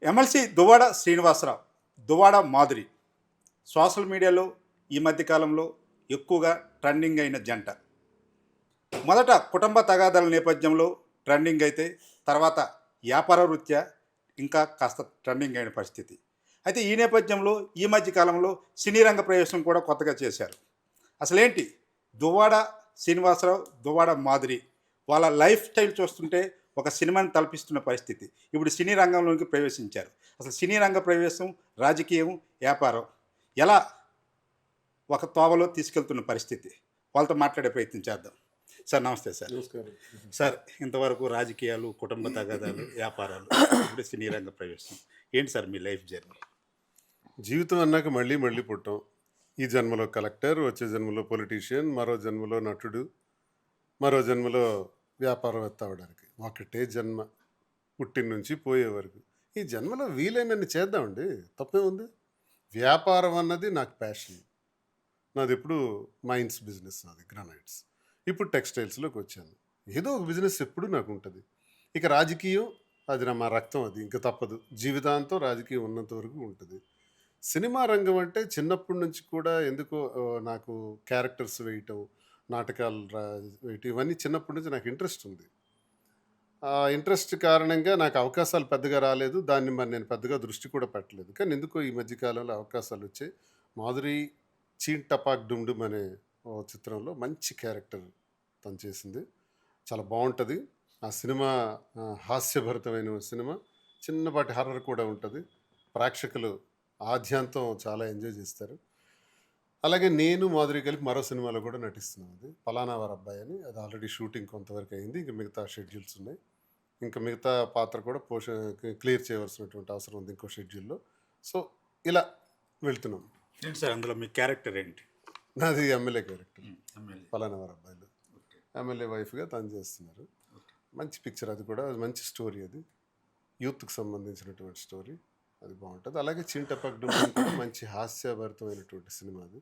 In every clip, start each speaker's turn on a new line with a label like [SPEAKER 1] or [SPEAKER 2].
[SPEAKER 1] MLC Duvvada Srinivasarao, Duvvada Madhuri social మీడియాలో ఈ మధ్యకాలంలో ఎక్కువగా ట్రెండింగ్ అయిన జంట. మొదట కుటుంబ తగాదాల నేపథ్యంలో ట్రెండింగ్ అయితే తర్వాత వ్యాపార వృత్యా ఇంకా కాస్త ట్రెండింగ్ అయిన పరిస్థితి. అయితే ఈ నేపథ్యంలో ఈ మధ్యకాలంలో సినీ రంగ ప్రవేశం కూడా కొత్తగా చేశారు. అసలేంటి దువ్వాడ శ్రీనివాసరావు, దువ్వాడ మాధురి వాళ్ళ లైఫ్ స్టైల్ చూస్తుంటే ఒక సినిమాని తలపిస్తున్న పరిస్థితి. ఇప్పుడు సినీ రంగంలోకి ప్రవేశించారు. అసలు సినీ రంగ ప్రవేశం, రాజకీయం, వ్యాపారం ఎలా ఒక తోవలో తీసుకెళ్తున్న పరిస్థితి. వాళ్ళతో మాట్లాడే ప్రయత్నం చేద్దాం. సార్ నమస్తే సార్.
[SPEAKER 2] నమస్కారం.
[SPEAKER 1] సార్, ఇంతవరకు రాజకీయాలు, కుటుంబ తగాదాలు, వ్యాపారాలు, ఇప్పుడు సినీ రంగ ప్రవేశం. ఏంటి సార్ మీ లైఫ్ జర్నీ?
[SPEAKER 2] జీవితం అన్నాక మళ్ళీ మళ్ళీ పుట్టాం. ఈ జన్మలో కలెక్టర్, వచ్చే జన్మలో పొలిటీషియన్, మరో జన్మలో నటుడు, మరో జన్మలో వ్యాపారవేత్త అవడానికి. ఒకటే జన్మ, పుట్టిన నుంచి పోయే వరకు. ఈ జన్మలో వీలైనన్ని చేద్దామండి, తప్పే ఉంది. వ్యాపారం అన్నది నాకు ప్యాషన్. నాది ఎప్పుడు మైన్స్ బిజినెస్, నాది గ్రానైట్స్. ఇప్పుడు టెక్స్టైల్స్లోకి వచ్చాను. ఏదో ఒక బిజినెస్ ఎప్పుడు నాకు ఉంటుంది. ఇక రాజకీయం, అది మా రక్తం, అది ఇంకా తప్పదు. జీవితాంతం రాజకీయం ఉన్నంత వరకు ఉంటుంది. సినిమా రంగం అంటే చిన్నప్పటి నుంచి కూడా ఎందుకో నాకు క్యారెక్టర్స్ వేయటం, నాటకాలు వేయటం, ఇవన్నీ చిన్నప్పటి నుంచి నాకు ఇంట్రెస్ట్ ఉంది. ఆ ఇంట్రెస్ట్ కారణంగా నాకు అవకాశాలు పెద్దగా రాలేదు. దాన్ని మరి నేను పెద్దగా దృష్టి కూడా పెట్టలేదు. కానీ ఎందుకో ఈ మధ్యకాలంలో అవకాశాలు వచ్చాయి. మాధురి చీన్ టపాక్ డుమ్ డుమ్ అనే ఓ చిత్రంలో మంచి క్యారెక్టర్ తను చేసింది. చాలా బాగుంటుంది ఆ సినిమా. హాస్యభరితమైన సినిమా, చిన్నపాటి హర్రర్ కూడా ఉంటుంది. ప్రేక్షకులు ఆద్యాంతం చాలా ఎంజాయ్ చేస్తారు. అలాగే నేను మాధురి కలిపి మరో సినిమాలో కూడా నటిస్తున్నాం. అది పలానా వారి అబ్బాయి అని. అది ఆల్రెడీ షూటింగ్ కొంతవరకు అయింది. ఇంకా మిగతా షెడ్యూల్స్ ఉన్నాయి. ఇంకా మిగతా పాత్ర కూడా క్లియర్ చేయవలసినటువంటి అవసరం ఉంది ఇంకో షెడ్యూల్లో. సో ఇలా వెళ్తున్నాం.
[SPEAKER 1] ఏంటి సార్ అందులో మీ క్యారెక్టర్ ఏంటి?
[SPEAKER 2] నాది ఎమ్మెల్యే క్యారెక్టర్,
[SPEAKER 1] ఎమ్మెల్యే.
[SPEAKER 2] పలానా వారి అబ్బాయిలు. ఎమ్మెల్యే వైఫ్గా తను చేస్తున్నారు. మంచి పిక్చర్, అది కూడా మంచి స్టోరీ. అది యూత్కి సంబంధించినటువంటి స్టోరీ, అది బాగుంటుంది. అలాగే చీన్ టపాక్ డుమ్ డుమ్ కూడా మంచి హాస్యభరితమైనటువంటి సినిమా అది.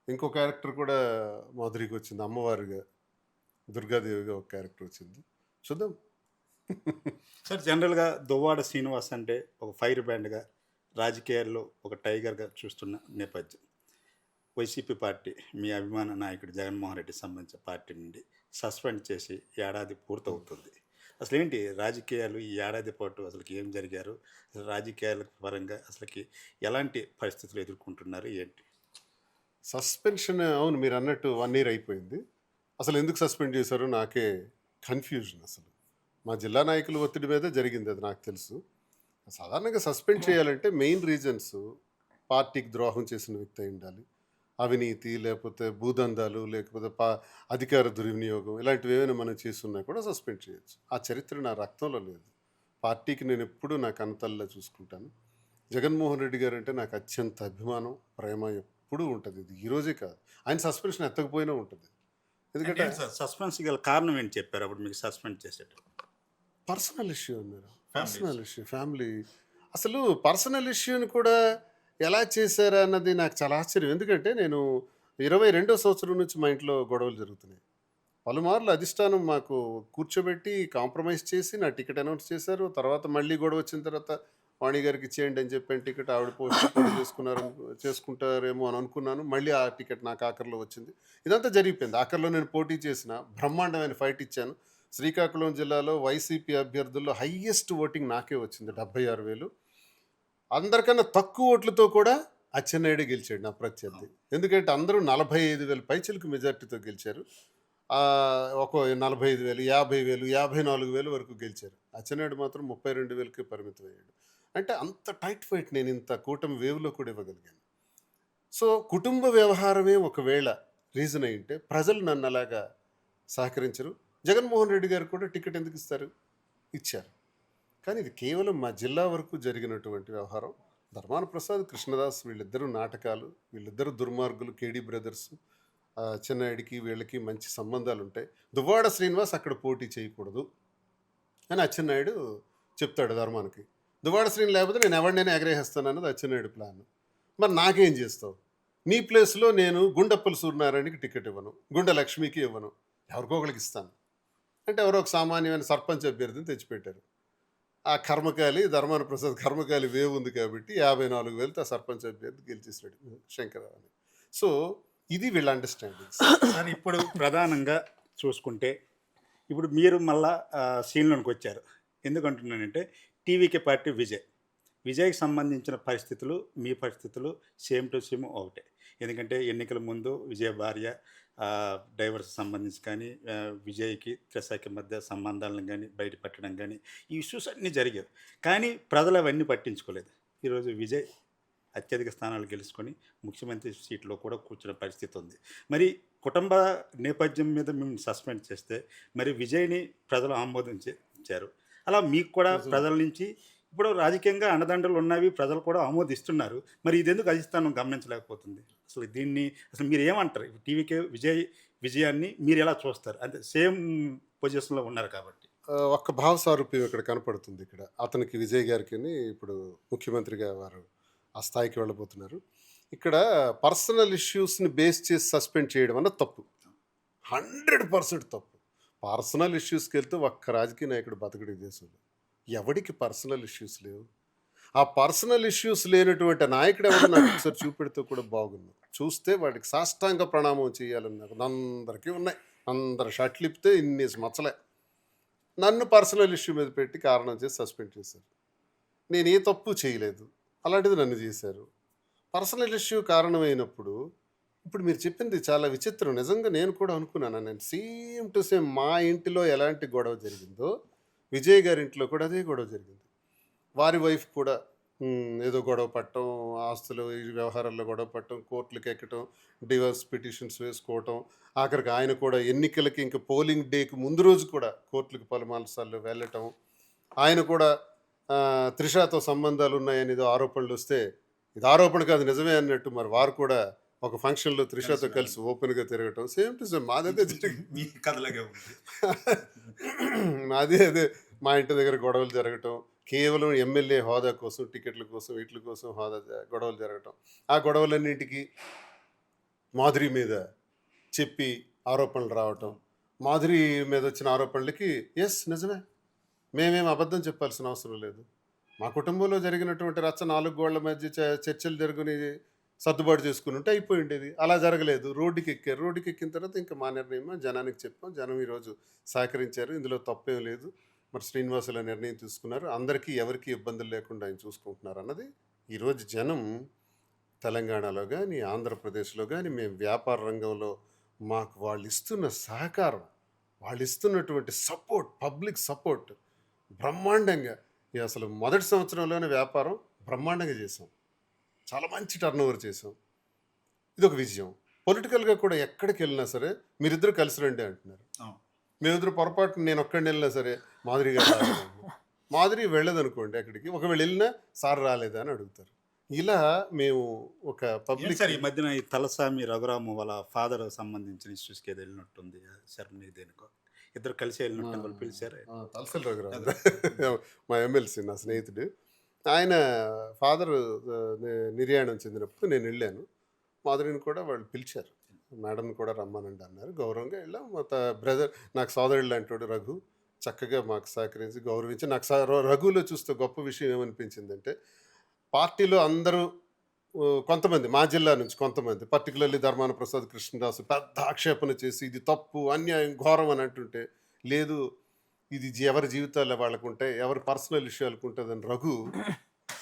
[SPEAKER 2] ఇంకో క్యారెక్టర్ కూడా మాధురికి వచ్చింది, అమ్మవారిగా దుర్గాదేవిగా ఒక క్యారెక్టర్ వచ్చింది. చూద్దాం.
[SPEAKER 1] సార్, జనరల్గా దువ్వాడ శ్రీనివాస్ అంటే ఒక ఫైర్ బ్యాండ్గా, రాజకీయాల్లో ఒక టైగర్గా చూస్తున్న నేపథ్యం. వైసీపీ పార్టీ, మీ అభిమాన నాయకుడు జగన్మోహన్ రెడ్డికి సంబంధించిన పార్టీ నుండి సస్పెండ్ చేసి ఏడాది పూర్తవుతుంది. అసలు ఏంటి రాజకీయాలు ఈ ఏడాది పాటు అసలుకి ఏం జరిగారు? అసలు రాజకీయాల పరంగా అసలుకి ఎలాంటి పరిస్థితులు ఎదుర్కొంటున్నారు ఏంటి?
[SPEAKER 2] సస్పెన్షన్, అవును మీరు అన్నట్టు 1 year అయిపోయింది. అసలు ఎందుకు సస్పెండ్ చేశారో నాకే కన్ఫ్యూజన్. అసలు మా జిల్లా నాయకుల ఒత్తిడి మీద జరిగింది, అది నాకు తెలుసు. సాధారణంగా సస్పెండ్ చేయాలంటే మెయిన్ రీజన్స్ పార్టీకి ద్రోహం చేసిన వ్యక్తి అయి ఉండాలి, అవినీతి, లేకపోతే భూదందాలు, లేకపోతే అధికార దుర్వినియోగం, ఇలాంటివి ఏమైనా మనం చేస్తున్నా కూడా సస్పెండ్ చేయొచ్చు. ఆ చరిత్ర నా రక్తంలో లేదు. పార్టీకి నేను ఎప్పుడూ నా కన్నతల్లా చూసుకుంటాను. జగన్మోహన్ రెడ్డి గారు అంటే నాకు అత్యంత అభిమానం, ప్రేమ ఎప్పుడూ ఉంటుంది. ఇది ఈరోజే కాదు, ఆయన సస్పెన్షన్ ఎత్తకపోయినా ఉంటుంది. ఎందుకంటే
[SPEAKER 1] సస్పెన్స్ గల కారణం ఏంటి చెప్పారు అప్పుడు మీకు సస్పెండ్ చేసేటప్పుడు?
[SPEAKER 2] పర్సనల్ ఇష్యూ అన్నారు. Personal issue, family. అసలు పర్సనల్ ఇష్యూని కూడా ఎలా చేశారా అన్నది నాకు చాలా ఆశ్చర్యం. ఎందుకంటే నేను 22వ సంవత్సరం నుంచి మా ఇంట్లో గొడవలు జరుగుతున్నాయి. పలుమార్లు అధిష్టానం మాకు కూర్చోబెట్టి కాంప్రమైజ్ చేసి నా టికెట్ అనౌన్స్ చేశారు. తర్వాత మళ్ళీ గొడవ వచ్చిన తర్వాత వాణి గారికి ఇచ్చేయండి అని చెప్పాను టికెట్. ఆవిడ పోటీ చేసుకుంటారేమో అని అనుకున్నాను. మళ్ళీ ఆ టికెట్ నాకు ఆఖరిలో వచ్చింది. ఇదంతా జరిగిపోయింది. ఆఖరిలో నేను పోటీ చేసిన బ్రహ్మాండమైన ఫైట్ ఇచ్చాను. శ్రీకాకుళం జిల్లాలో వైసీపీ అభ్యర్థుల్లో హైయెస్ట్ ఓటింగ్ నాకే వచ్చింది, 76,000. అందరికన్నా తక్కువ ఓట్లతో కూడా అచ్చెన్నాయుడు గెలిచాడు నా ప్రత్యర్థి. ఎందుకంటే అందరూ 45,000 పైచిలకు మెజార్టీతో గెలిచారు. ఒక 45,000, 50,000, 54,000 వరకు గెలిచారు. అచ్చెన్నాయుడు మాత్రం 32,000కే పరిమితం అయ్యాడు. అంటే అంత టైట్ ఫైట్ నేను ఇంత కూటమి వేవ్లో కూడా ఇవ్వగలిగాను. సో కుటుంబ వ్యవహారమే ఒకవేళ రీజన్ అయి ఉంటే ప్రజలు నన్ను అలాగా సహకరించరు. జగన్మోహన్ రెడ్డి గారు కూడా టికెట్ ఎందుకు ఇస్తారు? ఇచ్చారు. కానీ ఇది కేవలం మా జిల్లా వరకు జరిగినటువంటి వ్యవహారం. ధర్మాన ప్రసాద్, కృష్ణదాస్ వీళ్ళిద్దరూ నాటకాలు, వీళ్ళిద్దరూ దుర్మార్గులు, కేడీ బ్రదర్స్. అచ్చెన్నాయుడికి వీళ్ళకి మంచి సంబంధాలు ఉంటాయి. దువ్వాడ శ్రీనివాస్ అక్కడ పోటీ చేయకూడదు అని అచ్చెన్నాయుడు చెప్తాడు ధర్మానికి. దువ్వాడ శ్రీని లేకపోతే నేను ఎవరినైనా ఎగరేస్తాను అన్నది అచ్చెన్నాయుడు ప్లాన్. మరి నాకేం చేస్తావు? నీ ప్లేస్లో నేను గుండప్పల సూర్యనారాయణకి టికెట్ ఇవ్వను, గుండె లక్ష్మికి ఇవ్వను, ఎవరికో ఒకరికి ఇస్తాను అంటే ఎవరో ఒక సామాన్యమైన సర్పంచ్ అభ్యర్థిని తెచ్చిపెట్టారు. ఆ కర్మకాలి ధర్మాన ప్రసాద్ కర్మకాలి వేవ్ ఉంది కాబట్టి 54,000 ఆ సర్పంచ్ అభ్యర్థి గెలిచేసాడు శంకరరావు అని. సో ఇది వీళ్ళ అండర్స్టాండింగ్స్.
[SPEAKER 1] సార్ ఇప్పుడు ప్రధానంగా చూసుకుంటే ఇప్పుడు మీరు మళ్ళా సీన్లోనికి వచ్చారు. ఎందుకంటున్నానంటే టీవీకే పార్టీ విజయ్. విజయ్కి సంబంధించిన పరిస్థితులు, మీ పరిస్థితులు సేమ్ టు సేమ్ ఒకటే. ఎందుకంటే ఎన్నికల ముందు విజయ్ భార్య డైవర్స్ సంబంధించి కానీ, విజయ్కి త్రిషకి మధ్య సంబంధాలను కానీ బయట పెట్టడం కానీ, ఈ ఇష్యూస్ అన్నీ జరిగాయి. కానీ ప్రజలు అవన్నీ పట్టించుకోలేదు. ఈరోజు విజయ్ అత్యధిక స్థానాలు గెలుచుకొని ముఖ్యమంత్రి సీట్లో కూడా కూర్చున్న పరిస్థితి ఉంది. మరి కుటుంబ నేపథ్యం మీద మేము సస్పెండ్ చేస్తే మరి విజయ్ని ప్రజలు ఆమోదించారు. అలా మీకు కూడా ప్రజల నుంచి ఇప్పుడు రాజకీయంగా అండదండలు ఉన్నవి ప్రజలు కూడా ఆమోదిస్తున్నారు. మరి ఇదెందుకు అధిష్టానం గమనించలేకపోతుంది? అసలు దీన్ని అసలు మీరు ఏమంటారు? టీవీకే విజయాన్ని మీరు ఎలా చూస్తారు? అంటే సేమ్ పొజిషన్లో ఉన్నారు కాబట్టి.
[SPEAKER 2] ఒక్క భావ సారూప్యం ఇక్కడ కనపడుతుంది. ఇక్కడ అతనికి విజయ్ గారికి ఇప్పుడు ముఖ్యమంత్రిగా వారు ఆ స్థాయికి వెళ్ళబోతున్నారు. ఇక్కడ పర్సనల్ ఇష్యూస్ని బేస్ చేసి సస్పెండ్ చేయడం అన్నది తప్పు, 100% తప్పు. పర్సనల్ ఇష్యూస్కి వెళ్తే ఒక్క రాజకీయ నాయకుడు బతకడు ఈ దేశంలో. ఎవడికి పర్సనల్ ఇష్యూస్ లేవు? ఆ పర్సనల్ ఇష్యూస్ లేనటువంటి నాయకుడు ఎవరు నాకు ఒకసారి చూపెడితే కూడా బాగుంది. చూస్తే వాడికి సాష్టాంగ ప్రణామం చేయాలని నాకు అందరికీ ఉన్నాయి. అందరు షర్ట్లు ఇప్పితే ఇన్ని మచ్చలే. నన్ను పర్సనల్ ఇష్యూ మీద పెట్టి కారణం చేసి సస్పెండ్ చేశారు. నేను ఏ తప్పు చేయలేదు, అలాంటిది నన్ను చేశారు. పర్సనల్ ఇష్యూ కారణమైనప్పుడు ఇప్పుడు మీరు చెప్పింది చాలా విచిత్రం. నిజంగా నేను కూడా అనుకున్నాను. నేను సేమ్ టు సేమ్ మా ఇంటిలో ఎలాంటి గొడవ జరిగిందో విజయ్ గారి ఇంట్లో కూడా అదే గొడవ జరిగింది. వారి వైఫ్ కూడా ఏదో గొడవ పట్టడం, ఆస్తులు ఈ వ్యవహారాల్లో గొడవ పట్టడం, కోర్టులకు ఎక్కడం, డివోర్స్ పిటిషన్స్ వేసుకోవటం, ఆఖరికి ఆయన కూడా ఎన్నికలకి ఇంకా పోలింగ్ డేకి ముందు రోజు కూడా కోర్టులకు పలుమార్లు సార్లు వెళ్ళటం, ఆయన కూడా త్రిషాతో సంబంధాలు ఉన్నాయని ఏదో ఆరోపణలు వస్తే ఇది ఆరోపణ కాదు నిజమే అన్నట్టు మరి వారు కూడా ఒక ఫంక్షన్లో త్రిషాతో కలిసి ఓపెన్గా తిరగటం. సేమ్ టు సేమ్ మాదైతే జరిగింది.
[SPEAKER 1] మీ కథలాగే ఉంది.
[SPEAKER 2] అదే మా ఇంటి దగ్గర గొడవలు జరగటం, కేవలం ఎమ్మెల్యే హోదా కోసం, టికెట్ల కోసం, వీటి కోసం గొడవలు జరగటం. ఆ గొడవలన్నింటికి మాధురి మీద చెప్పి ఆరోపణలు రావటం, మాధురి మీద వచ్చిన ఆరోపణలకి ఎస్ నిజమే, మేమేం అబద్ధం చెప్పాల్సిన అవసరం లేదు. మా కుటుంబంలో జరిగినటువంటి రచ్చ 4 గోళ్ల మధ్య చర్చలు జరుగుని సర్దుబాటు చేసుకుని ఉంటే అయిపోయి ఉండేది. అలా జరగలేదు. రోడ్డుకి ఎక్కారు. రోడ్డుకి ఎక్కిన తర్వాత ఇంకా మా నిర్ణయం జనానికి చెప్పాం. జనం ఈరోజు సహకరించారు. ఇందులో తప్పేం లేదు. మరి శ్రీనివాసుల నిర్ణయం తీసుకున్నారు. అందరికీ ఎవరికి ఇబ్బందులు లేకుండా ఆయన చూసుకుంటున్నారు అన్నది ఈరోజు జనం తెలంగాణలో కానీ, ఆంధ్రప్రదేశ్లో కానీ, మేము వ్యాపార రంగంలో మాకు వాళ్ళు ఇస్తున్న సహకారం, వాళ్ళు ఇస్తున్నటువంటి సపోర్ట్, పబ్లిక్ సపోర్ట్ బ్రహ్మాండంగా. అసలు మొదటి సంవత్సరంలోనే వ్యాపారం బ్రహ్మాండంగా చేసాం. చాలా మంచి టర్న్ ఓవర్ చేసాం. ఇది ఒక విజయం. పొలిటికల్గా కూడా ఎక్కడికి వెళ్ళినా సరే మీరిద్దరు కలిసి రండి అంటున్నారు. మేమిద్దరు పొరపాటు నేను ఒక్కడిని వెళ్ళినా సరే మాధురి గారు రాలేదండి. మాధురి వెళ్ళదనుకోండి అక్కడికి, ఒకవేళ వెళ్ళినా సార్ రాలేదా అని అడుగుతారు. ఇలా మేము ఒక పబ్లిక్.
[SPEAKER 1] ఈ మధ్యన ఈ తలసామి రఘురాము వాళ్ళ ఫాదర్ సంబంధించిన ఇష్యూస్కి ఏదో వెళ్ళినట్టుంది. సార్ మీరు దేనికో ఇద్దరు కలిసి వెళ్ళినట్టు వాళ్ళు పిలిచారు.
[SPEAKER 2] తలసల రఘురాము మా ఎమ్మెల్సీ, నా స్నేహితుడు. ఆయన ఫాదర్ నిర్యాణం చెందినప్పుడు నేను వెళ్ళాను. మాధురిని కూడా వాళ్ళు పిలిచారు. మేడంని కూడా రమ్మనండి అన్నారు. గౌరవంగా వెళ్ళాం. మా బ్రదర్, నాకు సోదరుడు లాంటి రఘు చక్కగా మాకు సహకరించి గౌరవించి, నాకు రఘులో చూస్తే గొప్ప విషయం ఏమనిపించిందంటే, పార్టీలో అందరూ కొంతమంది మా జిల్లా నుంచి కొంతమంది, పర్టికులర్లీ ధర్మాన ప్రసాద్, కృష్ణదాసు పెద్ద ఆక్షేపణ చేసి ఇది తప్పు, అన్యాయం, ఘోరం అని అంటుంటే, లేదు ఇది ఎవరి జీవితాల్లో వాళ్ళకు ఉంటాయి, ఎవరి పర్సనల్ విషయాలకు ఉంటుందని రఘు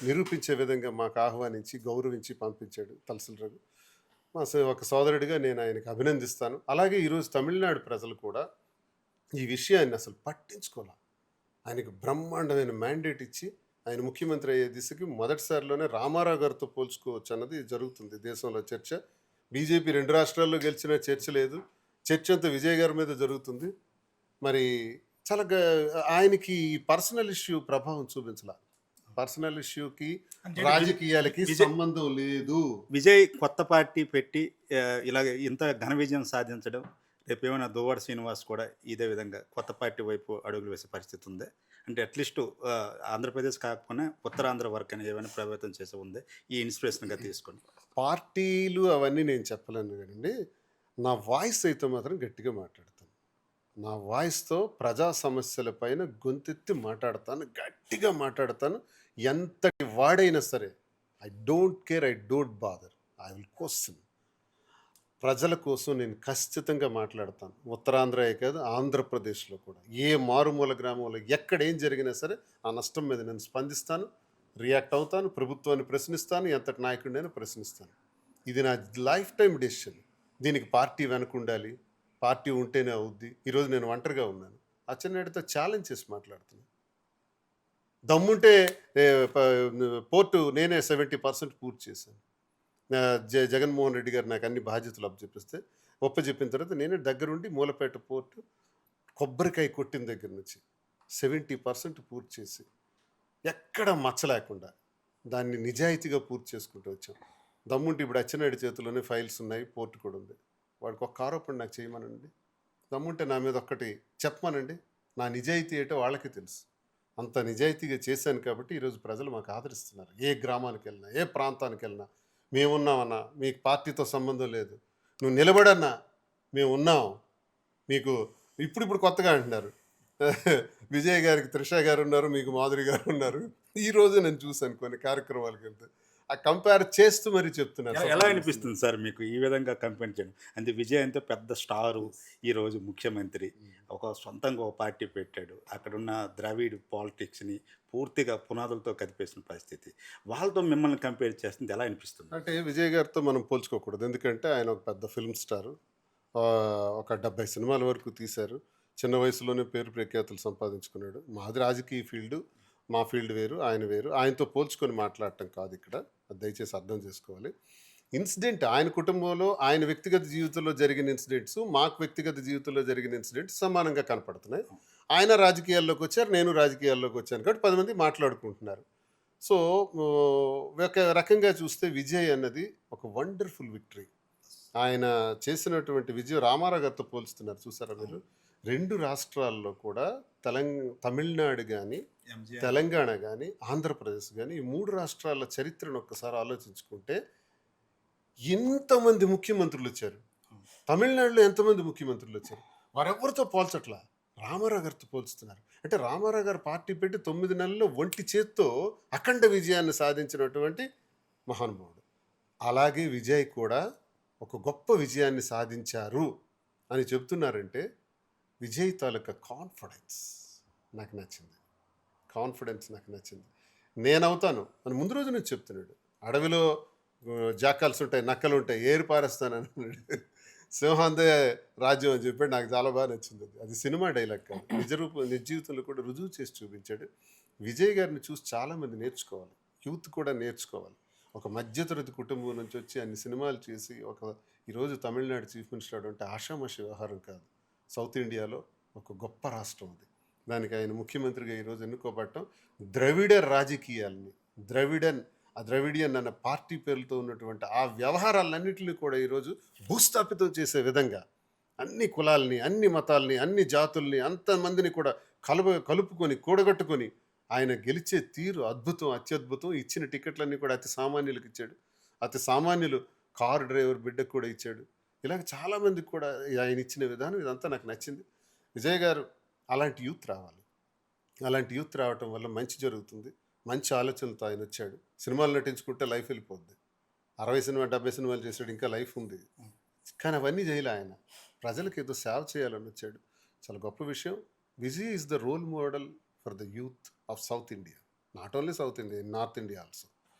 [SPEAKER 2] నిరూపించే విధంగా మాకు ఆహ్వానించి గౌరవించి పంపించాడు తలసల రఘు. మా ఒక సోదరుడిగా నేను ఆయనకు అభినందిస్తాను. అలాగే ఈరోజు తమిళనాడు ప్రజలు కూడా ఈ విషయాన్ని అసలు పట్టించుకోవాలి. ఆయనకు బ్రహ్మాండమైన మ్యాండేట్ ఇచ్చి ఆయన ముఖ్యమంత్రి అయ్యే దిశకి మొదటిసారిలోనే రామారావు గారితో పోల్చుకోవచ్చు అన్నది జరుగుతుంది దేశంలో చర్చ. బీజేపీ 2 రాష్ట్రాల్లో గెలిచిన చర్చ లేదు. చర్చ అంతా విజయ్ గారి మీద జరుగుతుంది. మరి చాలా ఆయనకి పర్సనల్ ఇష్యూ ప్రభావం చూపించాల. పర్సనల్ ఇష్యూకి రాజకీయాలకి సంబంధం లేదు.
[SPEAKER 1] విజయ్ కొత్త పార్టీ పెట్టి ఇలాగ ఇంత ఘన విజయం సాధించడం, రేపు ఏమైనా దువ్వాడ శ్రీనివాస్ కూడా ఇదే విధంగా కొత్త పార్టీ వైపు అడుగులు వేసే పరిస్థితి ఉంది అంటే, అట్లీస్ట్ ఆంధ్రప్రదేశ్ కాకపోయినా ఉత్తరాంధ్ర వరకు అని ఏమైనా ప్రభావితం చేసే ఉంది ఈ ఇన్స్పిరేషన్గా తీసుకొని?
[SPEAKER 2] పార్టీలు అవన్నీ నేను చెప్పలేను కానండి, నా వాయిస్ అయితే మాత్రం గట్టిగా మాట్లాడతాను. నా వాయిస్తో ప్రజా సమస్యల పైన గొంతెత్తి మాట్లాడతాను, గట్టిగా మాట్లాడతాను. ఎంతటి వాడైనా సరే, I don't care, I don't bother, I will question. ప్రజల కోసం నేను ఖచ్చితంగా మాట్లాడతాను. ఉత్తరాంధ్రయే కాదు, ఆంధ్రప్రదేశ్లో కూడా ఏ మారుమూల గ్రామంలో ఎక్కడ ఏం జరిగినా సరే ఆ నష్టం మీద నేను స్పందిస్తాను, రియాక్ట్ అవుతాను, ప్రభుత్వాన్ని ప్రశ్నిస్తాను, ఎంతటి నాయకుడినైనా ప్రశ్నిస్తాను. ఇది నా లైఫ్ టైం డెసిషన్. దీనికి పార్టీ వెనక ఉండాలి, పార్టీ ఉంటేనే అవుద్ది. ఈరోజు నేను ఒంటరిగా ఉన్నాను. అచ్చెన్నాయుడితో ఛాలెంజ్ చేసి మాట్లాడుతున్నాను. దమ్ముంటే ఏ, పోర్టు నేనే 70% పూర్తి చేశాను. జగన్మోహన్ రెడ్డి గారు నాకు అన్ని బాధ్యతలు ఒప్పచెప్పిన తర్వాత నేనే దగ్గరుండి మూలపేట పోర్టు కొబ్బరికాయ కొట్టిన దగ్గర నుంచి 70% పూర్తి చేసి ఎక్కడ మచ్చ లేకుండా దాన్ని నిజాయితీగా పూర్తి చేసుకుంటూ వచ్చాం. దమ్ముంటే ఇప్పుడు అచ్చెన్నాయుడు చేతిలోనే ఫైల్స్ ఉన్నాయి, పోర్టు కూడా ఉంది. వాడికి ఒక్క ఆరోపణ నాకు చేయమనండి. దమ్ముంటే నా మీద ఒక్కటి చెప్పమనండి. నా నిజాయితీ ఏంటో వాళ్ళకి తెలుసు. అంత నిజాయితీగా చేశాను కాబట్టి ఈరోజు ప్రజలు మాకు ఆదరిస్తున్నారు. ఏ గ్రామానికి వెళ్ళినా, ఏ ప్రాంతానికి వెళ్ళినా, మేమున్నామన్నా, మీకు పార్టీతో సంబంధం లేదు, నువ్వు నిలబడన్నా, మేము ఉన్నాం మీకు. ఇప్పుడు కొత్తగా అంటున్నారు విజయ్ గారికి త్రిష గారు ఉన్నారు, మీకు మాధురి గారు ఉన్నారు. ఈ రోజు నేను చూశాను కొన్ని కార్యక్రమాలకు వెళ్తే, ఆ కంపేర్ చేస్తూ మరీ చెప్తున్నారు.
[SPEAKER 1] ఎలా అనిపిస్తుంది సార్ మీకు ఈ విధంగా కంపెనీ చేయడం? అంటే విజయ్ అంతే పెద్ద స్టారు, ఈరోజు ముఖ్యమంత్రి, ఒక సొంతంగా ఒక పార్టీ పెట్టాడు, అక్కడున్న ద్రవిడ్ పాలిటిక్స్ని పూర్తిగా పునాదులతో కదిపేసిన పరిస్థితి. వాళ్ళతో మిమ్మల్ని కంపేర్ చేస్తుంది ఎలా అనిపిస్తుంది?
[SPEAKER 2] అంటే విజయ్ గారితో మనం పోల్చుకోకూడదు. ఎందుకంటే ఆయన ఒక పెద్ద ఫిల్మ్ స్టారు. ఒక 70 సినిమాల వరకు తీశారు. చిన్న వయసులోనే పేరు ప్రఖ్యాతులు సంపాదించుకున్నాడు. మాది రాజకీయ ఫీల్డు, మా ఫీల్డ్ వేరు, ఆయన వేరు. ఆయనతో పోల్చుకొని మాట్లాడటం కాదు ఇక్కడ, అది దయచేసి అర్థం చేసుకోవాలి. ఇన్సిడెంట్ ఆయన కుటుంబంలో, ఆయన వ్యక్తిగత జీవితంలో జరిగిన ఇన్సిడెంట్స్, మాకు వ్యక్తిగత జీవితంలో జరిగిన ఇన్సిడెంట్స్ సమానంగా కనపడుతున్నాయి. ఆయన రాజకీయాల్లోకి వచ్చారు, నేను రాజకీయాల్లోకి వచ్చాను కాబట్టి 10 మంది మాట్లాడుకుంటున్నారు. సో ఒక రకంగా చూస్తే విజయ్ అన్నది ఒక వండర్ఫుల్ విక్టరీ. ఆయన చేసినటువంటి విజయం రామారావు గారితో పోల్చుతున్నారు చూసారా మీరు. 2 రాష్ట్రాల్లో కూడా తమిళనాడు కానీ, తెలంగాణ కానీ, ఆంధ్రప్రదేశ్ కానీ, ఈ 3 రాష్ట్రాల చరిత్రను ఒక్కసారి ఆలోచించుకుంటే ఎంతమంది ముఖ్యమంత్రులు వచ్చారు, తమిళనాడులో ఎంతమంది ముఖ్యమంత్రులు వచ్చారు, వారెవరితో పోల్చట్లా, రామారావు గారితో పోల్చుతున్నారు. అంటే రామారావు గారు పార్టీ పెట్టి 9 నెలల్లో ఒంటి చేత్తో అఖండ విజయాన్ని సాధించినటువంటి మహానుభావుడు. అలాగే విజయ్ కూడా ఒక గొప్ప విజయాన్ని సాధించారు అని చెప్తున్నారంటే విజయ్ తాలూకా కాన్ఫిడెన్స్ నాకు నచ్చింది. నేనవుతాను అని ముందు రోజు నుంచి చెప్తున్నాడు. అడవిలో జాకాల్స్ ఉంటాయి, నక్కలు ఉంటాయి, ఏరు పారేస్తానని అన్నాడు. సింహాందే రాజ్యం అని చెప్పాడు. నాకు చాలా బాగా నచ్చింది. అది సినిమా డైలాగ్ కాదు, నిజ జీవితంలో కూడా రుజువు చేసి చూపించాడు. విజయ్ గారిని చూసి చాలామంది నేర్చుకోవాలి, యూత్ కూడా నేర్చుకోవాలి. ఒక మధ్యతరగతి కుటుంబం నుంచి వచ్చి అన్ని సినిమాలు చేసి ఈరోజు తమిళనాడు చీఫ్ మినిస్టర్ అంటే ఆషామాషి వ్యవహారం కాదు. సౌత్ ఇండియాలో ఒక గొప్ప రాష్ట్రం అది. దానికి ఆయన ముఖ్యమంత్రిగా ఈరోజు ఎన్నుకోబడటం ద్రవిడ రాజకీయాలని, ద్రవిడియన్ అన్న పార్టీ పేర్లతో ఉన్నటువంటి ఆ వ్యవహారాలన్నింటినీ కూడా ఈరోజు భూస్థాపితం చేసే విధంగా అన్ని కులాలని, అన్ని మతాలని, అన్ని జాతుల్ని, అంతమందిని కూడా కలుపుకొని కూడగట్టుకొని ఆయన గెలిచే తీరు అద్భుతం, అత్యద్భుతం. ఇచ్చిన టికెట్లన్నీ కూడా అతి సామాన్యులకు ఇచ్చాడు. అతి సామాన్యులు కారు డ్రైవర్ బిడ్డకు కూడా ఇచ్చాడు. ఇలాగ చాలామందికి కూడా ఆయన ఇచ్చిన విధానం ఇదంతా నాకు నచ్చింది. విజయ్ గారు అలాంటి యూత్ రావాలి. అలాంటి యూత్ రావటం వల్ల మంచి జరుగుతుంది. మంచి ఆలోచనలతో ఆయన వచ్చాడు. సినిమాలు నటించుకుంటే లైఫ్ వెళ్ళిపోద్ది. 60 సినిమా 70 సినిమాలు చేశాడు, ఇంకా లైఫ్ ఉంది. కానీ అవన్నీ చేయలే ఆయన. ప్రజలకు ఏదో సేవ చేయాలని వచ్చాడు. చాలా గొప్ప విషయం. Vijay is the role model for the youth of South India, not only South India, North India also.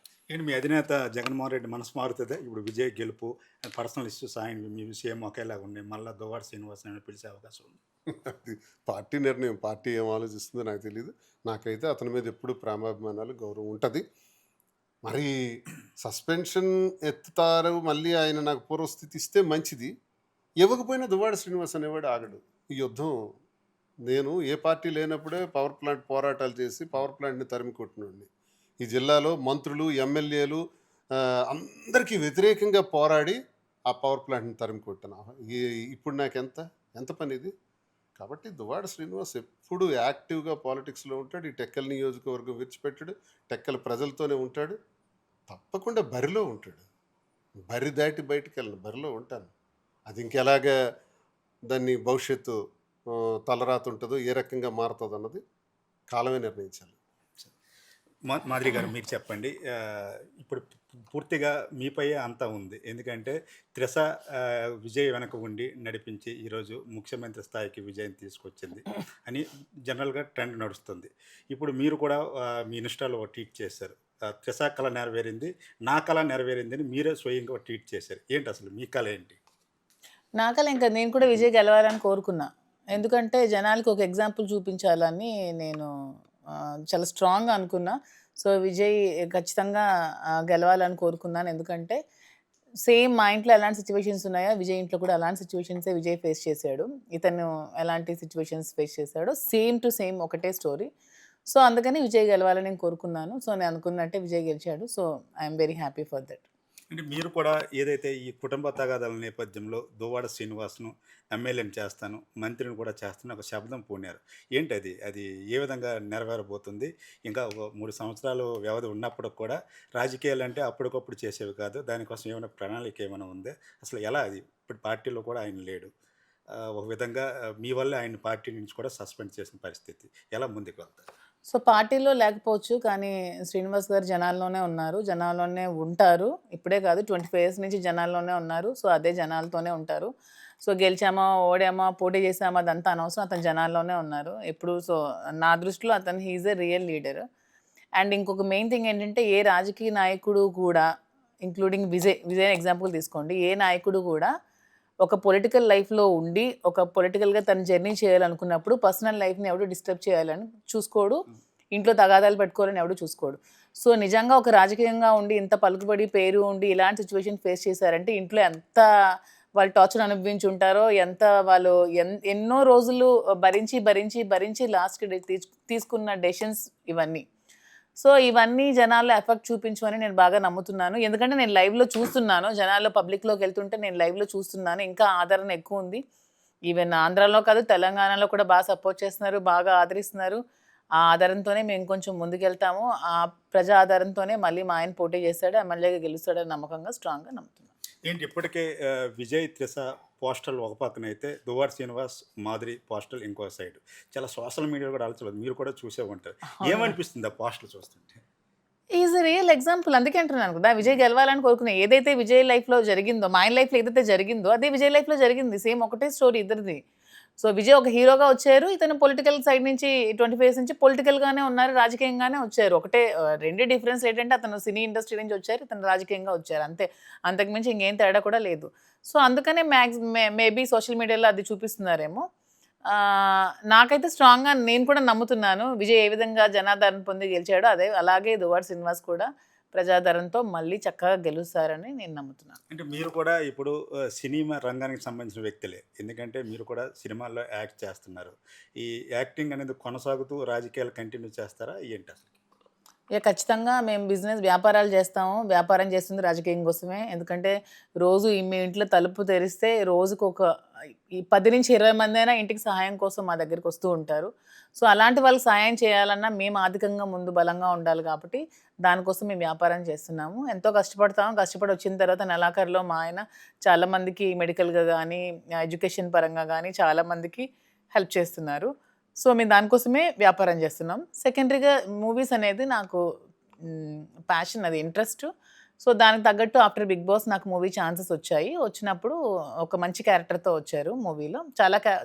[SPEAKER 1] ఏంటి మీ అధినేత జగన్మోహన్ రెడ్డి మనసు మారుతుందా? ఇప్పుడు విజయ్ గెలుపు, పర్సనల్ ఇష్యూస్ ఆయన మీ విషయం ఒకేలాగా ఉన్నాయి, మళ్ళీ దువ్వాడ శ్రీనివాసరావు పిలిచే అవకాశం ఉంది.
[SPEAKER 2] అది పార్టీ నిర్ణయం. పార్టీ ఏం ఆలోచిస్తుందో నాకు తెలియదు. నాకైతే అతని మీద ఎప్పుడు ప్రేమాభిమానాలు, గౌరవం ఉంటుంది. మరి సస్పెన్షన్ ఎత్తుతారు, మళ్ళీ ఆయన నాకు పూర్వస్థితి ఇస్తే మంచిది. ఇవ్వకపోయినా దువ్వాడ శ్రీనివాస్ అనేవాడు ఆగడు. ఈ యుద్ధం నేను ఏ పార్టీ లేనప్పుడే పవర్ ప్లాంట్ పోరాటాలు చేసి పవర్ ప్లాంట్ని తరిమి కొట్టినండి. ఈ జిల్లాలో మంత్రులు, ఎమ్మెల్యేలు అందరికీ వ్యతిరేకంగా పోరాడి ఆ పవర్ ప్లాంట్ని తరిమి కొట్టాను. ఇప్పుడు నాకు ఎంత పని ఇది. కాబట్టి దువ్వాడ శ్రీనివాస్ ఎప్పుడు యాక్టివ్గా పాలిటిక్స్లో ఉంటాడు. ఈ టెక్కల్ నియోజకవర్గం విడిచిపెట్టాడు, టెక్కల్ ప్రజలతోనే ఉంటాడు. తప్పకుండా బరిలో ఉంటాడు. బరి దాటి బయటికి వెళ్ళను, బరిలో ఉంటాను. అది ఇంకెలాగా దాన్ని భవిష్యత్తు తలరాత ఉంటుందో, ఏ రకంగా మారుతుంది అన్నది కాలమే నిర్ణయించాలి.
[SPEAKER 1] మాధురి గారు మీరు చెప్పండి. ఇప్పుడు పూర్తిగా మీపై అంతా ఉంది. ఎందుకంటే త్రిష విజయ్ వెనక ఉండి నడిపించి ఈరోజు ముఖ్యమంత్రి స్థాయికి విజయం తీసుకొచ్చింది అని జనరల్గా ట్రెండ్ నడుస్తుంది. ఇప్పుడు మీరు కూడా మీ ఇన్స్టాలో ఒక ట్వీట్ చేశారు. త్రిష కళ నెరవేరింది, నా కళ నెరవేరింది అని మీరే స్వయంగా ఒక ట్వీట్ చేశారు. ఏంటి అసలు మీ కళ ఏంటి?
[SPEAKER 3] నాకలా ఇంకా నేను కూడా విజయ్ గెలవాలని కోరుకున్నా. ఎందుకంటే జనాలకి ఒక ఎగ్జాంపుల్ చూపించాలని నేను చాలా స్ట్రాంగ్‌గా అనుకున్నా. సో, విజయ్ ఖచ్చితంగా గెలవాలని కోరుకున్నాను. ఎందుకంటే సేమ్ మా ఇంట్లో ఎలాంటి సిట్యుయేషన్స్ ఉన్నాయో విజయ్ ఇంట్లో కూడా అలాంటి సిట్యుయేషన్సే విజయ్ ఫేస్ చేశాడు. ఇతను ఎలాంటి సిట్యుయేషన్స్ ఫేస్ చేశాడో సేమ్ టు సేమ్ ఒకటే స్టోరీ. సో, అందుకని విజయ్ గెలవాలని నేను కోరుకున్నాను. సో, నేను అనుకున్నట్టే విజయ్ గెలిచాడు. So, I am very happy for that.
[SPEAKER 1] అంటే మీరు కూడా ఏదైతే ఈ కుటుంబ తగాదాల నేపథ్యంలో దువ్వాడ శ్రీనివాస్ను ఎమ్మెల్యేని చేస్తాను, మంత్రిని కూడా చేస్తాను ఒక శబ్దం పూనారు. ఏంటది? అది ఏ విధంగా నెరవేరబోతుంది? ఇంకా ఒక 3 సంవత్సరాలు వ్యవధి ఉన్నప్పుడు కూడా రాజకీయాలంటే అప్పటికప్పుడు చేసేవి కాదు. దానికోసం ఏమైనా ప్రణాళిక ఏమైనా ఉందా? అసలు ఎలా అది? ఇప్పుడు పార్టీలో కూడా ఆయన లేడు. ఒక విధంగా మీ వల్ల ఆయన పార్టీ నుంచి కూడా సస్పెండ్ చేసిన పరిస్థితి. ఎలా ముందుకు వెళ్తారు?
[SPEAKER 3] సో, పార్టీలో లేకపోవచ్చు. కానీ శ్రీనివాస్ గారు జనాల్లోనే ఉన్నారు. జనాల్లోనే ఉంటారు. ఇప్పుడే కాదు 25 ఇయర్స్ నుంచి జనాల్లోనే ఉన్నారు. సో, అదే జనాలతోనే ఉంటారు. సో, గెలిచామా, ఓడామా, పోటీ చేసామా అదంతా అనవసరం. అతను జనాల్లోనే ఉన్నారు ఎప్పుడు. సో, నా దృష్టిలో అతను he is a real leader. And ఇంకొక మెయిన్ థింగ్ ఏంటంటే ఏ రాజకీయ నాయకుడు కూడా ఇంక్లూడింగ్ విజయ్ ఎగ్జాంపుల్ తీసుకోండి. ఏ నాయకుడు కూడా ఒక పొలిటికల్ లైఫ్‌లో ఉండి, ఒక పొలిటికల్‌గా తన జర్నీ చేయాలనుకున్నప్పుడు పర్సనల్ లైఫ్‌ని ఎవడు డిస్టర్బ్ చేయాలని చూసుకోడు. ఇంట్లో తగాదాలు పెట్టుకోవాలని ఎవడు చూసుకోడు. సో, నిజంగా ఒక రాజకీయంగా ఉండి ఇంత పలుకుబడి, పేరు ఉండి ఇలాంటి సిట్యుయేషన్ ఫేస్ చేశారంటే ఇంట్లో ఎంత వాళ్ళు టార్చర్ అనుభవించి ఉంటారో, ఎంత వాళ్ళు ఎన్నో రోజులు భరించి లాస్ట్‌కి తీసుకున్న డెసిషన్స్ ఇవన్నీ. సో, ఇవన్నీ జనాల్లో ఎఫెక్ట్ చూపించవని నేను బాగా నమ్ముతున్నాను. ఎందుకంటే నేను లైవ్‌లో చూస్తున్నాను. జనాల్లో పబ్లిక్‌లోకి వెళ్తుంటే నేను లైవ్‌లో చూస్తున్నాను. ఇంకా ఆదరణ ఎక్కువుంది. ఈవెన్ ఆంధ్రాలో కాదు తెలంగాణలో కూడా బాగా సపోర్ట్ చేస్తున్నారు. బాగా ఆదరిస్తున్నారు. ఆ ఆధారంతోనే మేము కొంచెం ముందుకెళ్తాము. ఆ ప్రజా ఆధారంతోనే మళ్ళీ మా ఆయన పోటీ చేస్తాడు. ఎమ్మెల్యేగా గెలుస్తాడని నమ్మకంగా స్ట్రాంగ్‌గా నమ్ముతున్నాను.
[SPEAKER 1] ఏంటి ఇప్పటికే విజయ్ త్రిష పోస్టర్లు ఒక పక్కన అయితే దువ్వాడ శ్రీనివాస్ మాధురి పోస్టర్లు ఇంకో సైడ్ చాలా సోషల్ మీడియాలో కూడా అలచలేదు. మీరు కూడా చూసే ఉంటారు. ఏమనిపిస్తుంది ఆ పోస్టర్లు చూస్తుంటే?
[SPEAKER 3] Is a real example. అందుకే అంటున్నాను కదా! విజయ్ గెలవాలని కోరుకున్నా. ఏదైతే విజయ్ లైఫ్‌లో జరిగిందో, మా ఆయన లైఫ్‌లో ఏదైతే జరిగిందో అదే విజయ్ లైఫ్‌లో జరిగింది. సేమ్ ఒకటే స్టోరీ ఇద్దరిది. సో, విజయ్ ఒక హీరోగా వచ్చారు. ఇతను పొలిటికల్ సైడ్ నుంచి 25 ఇయర్స్ నుంచి పొలిటికల్‌గానే ఉన్నారు. రాజకీయంగానే వచ్చారు. ఒకటే రెండే డిఫరెన్స్ ఏంటంటే అతను సినీ ఇండస్ట్రీ నుంచి వచ్చారు. ఇతను రాజకీయంగా వచ్చారు. అంతే. అంతకు మించి ఇంకేం తేడా కూడా లేదు. సో, అందుకనే మేబీ సోషల్ మీడియాలో అది చూపిస్తున్నారేమో. నాకైతే స్ట్రాంగ్‌గా నేను కూడా నమ్ముతున్నాను. విజయ్ ఏ విధంగా జనాదరణ పొంది గెలిచాడో అలాగే దువ్వాడ శ్రీనివాస్ కూడా ప్రజాదరణతో మళ్ళీ చక్కగా గెలుస్తారని నేను నమ్ముతున్నాను.
[SPEAKER 1] అంటే మీరు కూడా ఇప్పుడు సినిమా రంగానికి సంబంధించిన వ్యక్తులే. ఎందుకంటే మీరు కూడా సినిమాల్లో యాక్ట్ చేస్తున్నారు. ఈ యాక్టింగ్ అనేది కొనసాగుతూ రాజకీయాలు కంటిన్యూ చేస్తారా? ఏంటి అసలు?
[SPEAKER 3] ఖచ్చితంగా మేము వ్యాపారాలు చేస్తాము. వ్యాపారం చేస్తుంది రాజకీయం కోసమే. ఎందుకంటే రోజు మీ ఇంట్లో తలుపు తెరిస్తే రోజుకొక 10-20 మందైనా ఇంటికి సహాయం కోసం మా దగ్గరికి వస్తూ ఉంటారు. సో, అలాంటి వాళ్ళకి సహాయం చేయాలన్నా మేము ఆర్థికంగా ముందు బలంగా ఉండాలి కాబట్టి దానికోసం మేము వ్యాపారం చేస్తున్నాము. ఎంతో కష్టపడతాము. కష్టపడి వచ్చిన తర్వాత నెలాఖరులో మా ఆయన చాలామందికి మెడికల్‌గా గానీ, ఎడ్యుకేషన్ పరంగా గానీ చాలామందికి హెల్ప్ చేస్తున్నారు. సో, మేము దానికోసమే వ్యాపారం చేస్తున్నాం. సెకండరీగా మూవీస్ అనేది నాకు ప్యాషన్, అది ఇంట్రెస్ట్. సో, దానికి తగ్గట్టు ఆఫ్టర్ 'బిగ్ బాస్' నాకు మూవీ ఛాన్సెస్ వచ్చాయి. వచ్చినప్పుడు ఒక మంచి క్యారెక్టర్‌తో వచ్చారు మూవీలో.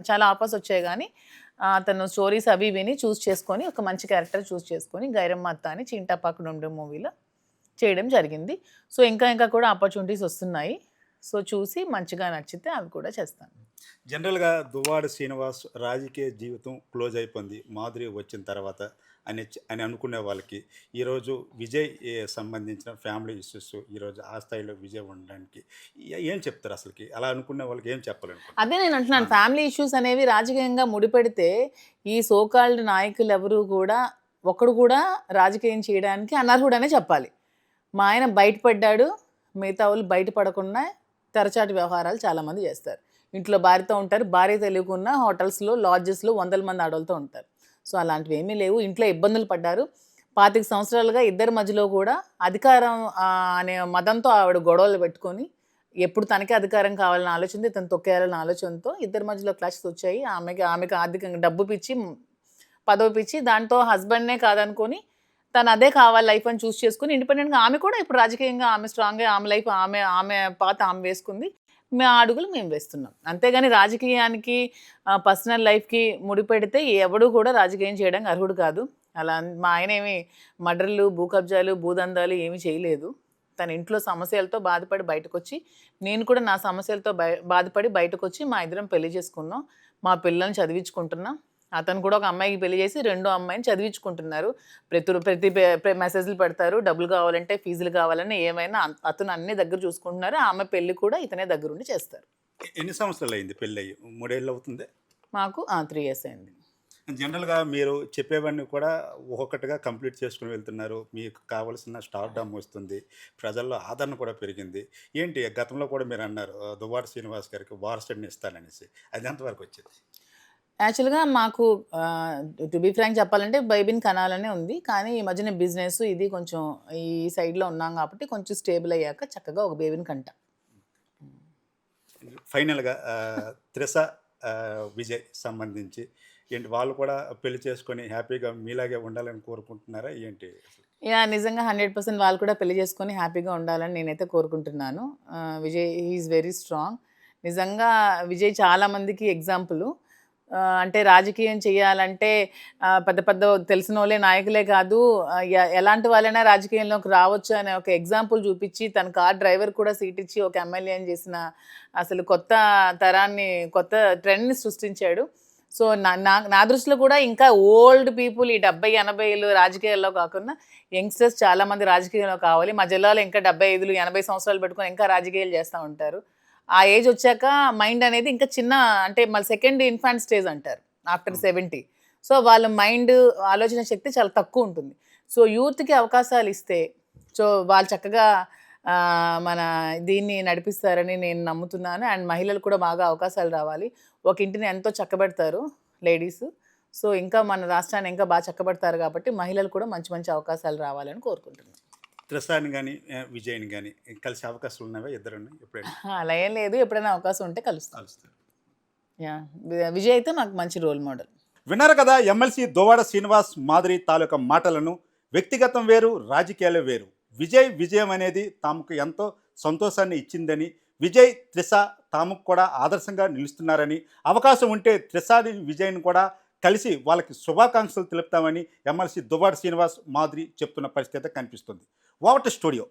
[SPEAKER 3] చాలా ఆఫర్స్ వచ్చాయి గానీ అతను స్టోరీస్ అవి విని చూస్ చేసుకొని ఒక మంచి క్యారెక్టర్ చూస్ చేసుకొని 'గైరమ్మ అత్త' అని 'చింటాపాకు డొండు' మూవీలో చేయడం జరిగింది. సో, ఇంకా కూడా ఆపర్చునిటీస్ వస్తున్నాయి. సో, చూసి మంచిగా నచ్చితే అవి కూడా చేస్తాను.
[SPEAKER 1] జనరల్గా దువ్వాడ శ్రీనివాస్ రాజకీయ జీవితం క్లోజ్ అయిపోయింది మాధురి వచ్చిన తర్వాత అని అనుకునే వాళ్ళకి ఈరోజు విజయ్ సంబంధించిన ఫ్యామిలీ ఇష్యూస్ ఈరోజు ఆ స్థాయిలో విజయ్ ఉండడానికి ఏం చెప్తారు అసలుకి? అలా అనుకునే వాళ్ళకి ఏం చెప్పాలనుకుంటున్నారు?
[SPEAKER 3] అదే నేను అంటున్నాను. ఫ్యామిలీ ఇష్యూస్ అనేవి రాజకీయంగా ముడిపెడితే ఈ సోకాల్డ్ నాయకులు ఎవరు కూడా ఒకడు కూడా రాజకీయం చేయడానికి అనర్హుడనే చెప్పాలి. మా ఆయన బయటపడ్డాడు. మిగతా వాళ్ళు బయటపడకుండా తెరచాటు వ్యవహారాలు చాలామంది చేస్తారు. ఇంట్లో భార్యతో ఉంటారు. భార్య తెలియకున్నా హోటల్స్‌లో, లాడ్జెస్‌లో వందల మంది ఆడవాళ్ళతో ఉంటారు. సో, అలాంటివి ఏమీ లేవు. ఇంట్లో ఇబ్బందులు పడ్డారు. 25 సంవత్సరాలుగా ఇద్దరి మధ్యలో కూడా అధికారం అనే మదంతో ఆవిడ గొడవలు పెట్టుకొని ఎప్పుడు తనకే అధికారం కావాలన్న ఆలోచనతో ఇతను తొక్కేయాలన్న ఆలోచనతో ఇద్దరి మధ్యలో క్లాషెస్ వచ్చాయి. ఆమెకి ఆర్థికంగా డబ్బు పిచ్చి, పదవి పిచ్చి, దాంతో హస్బెండ్‌నే కాదనుకోని తను అదే కావాలి లైఫ్ అని చూస్ చేసుకొని ఇండిపెండెంట్‌గా ఆమె కూడా ఇప్పుడు రాజకీయంగా ఆమె స్ట్రాంగ్‌గా ఆమె లైఫ్ ఆమె పాత ఆమె వేసుకుంది. మా అడుగులు మేము వేస్తున్నాం. అంతేగాని రాజకీయానికి పర్సనల్ లైఫ్‌కి ముడిపెడితే ఎవడు కూడా రాజకీయం చేయడానికి అర్హుడు కాదు. అలా మా ఆయనేమి మర్డర్‌లు, భూ కబ్జాలు, భూదందాలు ఏమీ చేయలేదు. తన ఇంట్లో సమస్యలతో బాధపడి బయటకొచ్చి, నేను కూడా నా సమస్యలతో బాధపడి బయటకొచ్చి మా ఇద్దరం పెళ్లి చేసుకున్నాం. మా పిల్లల్ని చదివించుకుంటున్నాం. అతను కూడా ఒక అమ్మాయికి పెళ్లి చేసి రెండో అమ్మాయిని చదివించుకుంటున్నారు. ప్రతి మెసేజ్‌లు పెడతారు. డబ్బులు కావాలంటే, ఫీజులు కావాలని ఏమైనా అతను అన్ని దగ్గర చూసుకుంటున్నారు. ఆమె పెళ్లి కూడా ఇతనే దగ్గరుండి చేస్తారు.
[SPEAKER 1] ఎన్ని సంవత్సరాలు అయింది పెళ్ళయి? 3 ఏళ్ళు అవుతుంది.
[SPEAKER 3] మాకు 3 ఇయర్స్ అయింది.
[SPEAKER 1] జనరల్‌గా మీరు చెప్పేవన్నీ కూడా ఒక్కొక్కటిగా కంప్లీట్ చేసుకొని వెళ్తున్నారు. మీకు కావాల్సిన స్టార్‌డమ్ వస్తుంది. ప్రజల్లో ఆదరణ కూడా పెరిగింది. ఏంటి గతంలో కూడా మీరన్నారు దువ్వాడ శ్రీనివాస్ గారికి వారసుడిని ఇస్తాననేసి. అది ఎంతవరకు వచ్చింది?
[SPEAKER 3] యాక్చువల్‌గా మాకు టు బీ ఫ్రాంక్ చెప్పాలంటే బైబిన్ కనాలనే ఉంది. కానీ ఈ మధ్యన బిజినెస్ ఇది కొంచెం ఈ సైడ్‌లో ఉన్నాం కాబట్టి కొంచెం స్టేబుల్ అయ్యాక చక్కగా ఒక బేబీని కంటా.
[SPEAKER 1] ఫైనల్‌గా త్రిష, విజయ్ సంబంధించి ఏంటి వాళ్ళు కూడా పెళ్లి చేసుకొని హ్యాపీగా మీలాగే ఉండాలని కోరుకుంటున్నారా ఏంటి?
[SPEAKER 3] యాహ్! నిజంగా 100% వాళ్ళు కూడా పెళ్లి చేసుకొని హ్యాపీగా ఉండాలని నేనైతే కోరుకుంటున్నాను. Vijay he is very strong. నిజంగా విజయ్ చాలా మందికి ఎగ్జాంపుల్. అంటే రాజకీయం చేయాలంటే పెద్ద పెద్ద తెలిసినోళ్ళే నాయకులే కాదు, ఎలాంటి వాళ్ళైనా రాజకీయంలోకి రావచ్చు అనే ఒక ఎగ్జాంపుల్ చూపించి తన కార్ డ్రైవర్ కూడా సీట్ ఇచ్చి ఒక ఎమ్మెల్యేని చేసిన అసలు కొత్త తరాన్ని, కొత్త ట్రెండ్‌ని సృష్టించాడు. సో నా దృష్టిలో కూడా ఇంకా ఓల్డ్ పీపుల్ ఈ 70, 80లు రాజకీయాల్లో కాకుండా యంగ్స్టర్స్ చాలామంది రాజకీయంలో కావాలి. మా జిల్లాలో ఇంకా 75, 80 సంవత్సరాలు పెట్టుకొని ఇంకా రాజకీయాలు చేస్తూ ఉంటారు. ఆ ఏజ్ వచ్చాక మైండ్ అనేది ఇంకా చిన్న, అంటే మళ్ళీ సెకండ్ ఇన్ఫాంట్ స్టేజ్ అంటారు ఆఫ్టర్ 70. సో వాళ్ళ మైండ్ ఆలోచన శక్తి చాలా తక్కువ ఉంటుంది. సో యూత్‌కి అవకాశాలు ఇస్తే సో వాళ్ళు చక్కగా మన దీన్ని నడిపిస్తారని నేను నమ్ముతున్నాను. అండ్ మహిళలు కూడా బాగా అవకాశాలు రావాలి. ఒక ఇంటిని ఎంతో చక్కబెడతారు లేడీస్. సో ఇంకా మన రాష్ట్రాన్ని ఇంకా బాగా చక్కబెడతారు కాబట్టి మహిళలు కూడా మంచి మంచి అవకాశాలు రావాలని కోరుకుంటున్నాను.
[SPEAKER 1] త్రిషని గాని, విజయ్‌ని గాని కలిసే అవకాశాలు ఉన్నావా ఇద్దరుని ఎప్పుడైనా?
[SPEAKER 3] అలా ఏం లేదు. ఎప్పుడైనా అవకాశం ఉంటే కలుస్తాం.
[SPEAKER 1] కలుస్తారు.
[SPEAKER 3] యాహ్! విజయ్ అయితే మాకు మంచి రోల్ మోడల్.
[SPEAKER 1] విన్నారు కదా ఎమ్మెల్సీ దువ్వాడ శ్రీనివాస్ మాదిరి తాలూకా మాటలను. వ్యక్తిగతం వేరు, రాజకీయాలే వేరు. విజయ్ విజయం అనేది తమకు ఎంతో సంతోషాన్ని ఇచ్చిందని, విజయ్ త్రిష తాముకు కూడా ఆదర్శంగా నిలుస్తున్నారని, అవకాశం ఉంటే త్రిషని విజయ్ని కూడా కలిసి వాళ్ళకి శుభాకాంక్షలు తెలుపుతామని ఎమ్మెల్సీ దువ్వాడ శ్రీనివాస్ మాదిరి చెప్తున్న పరిస్థితి కనిపిస్తుంది. Over to studio.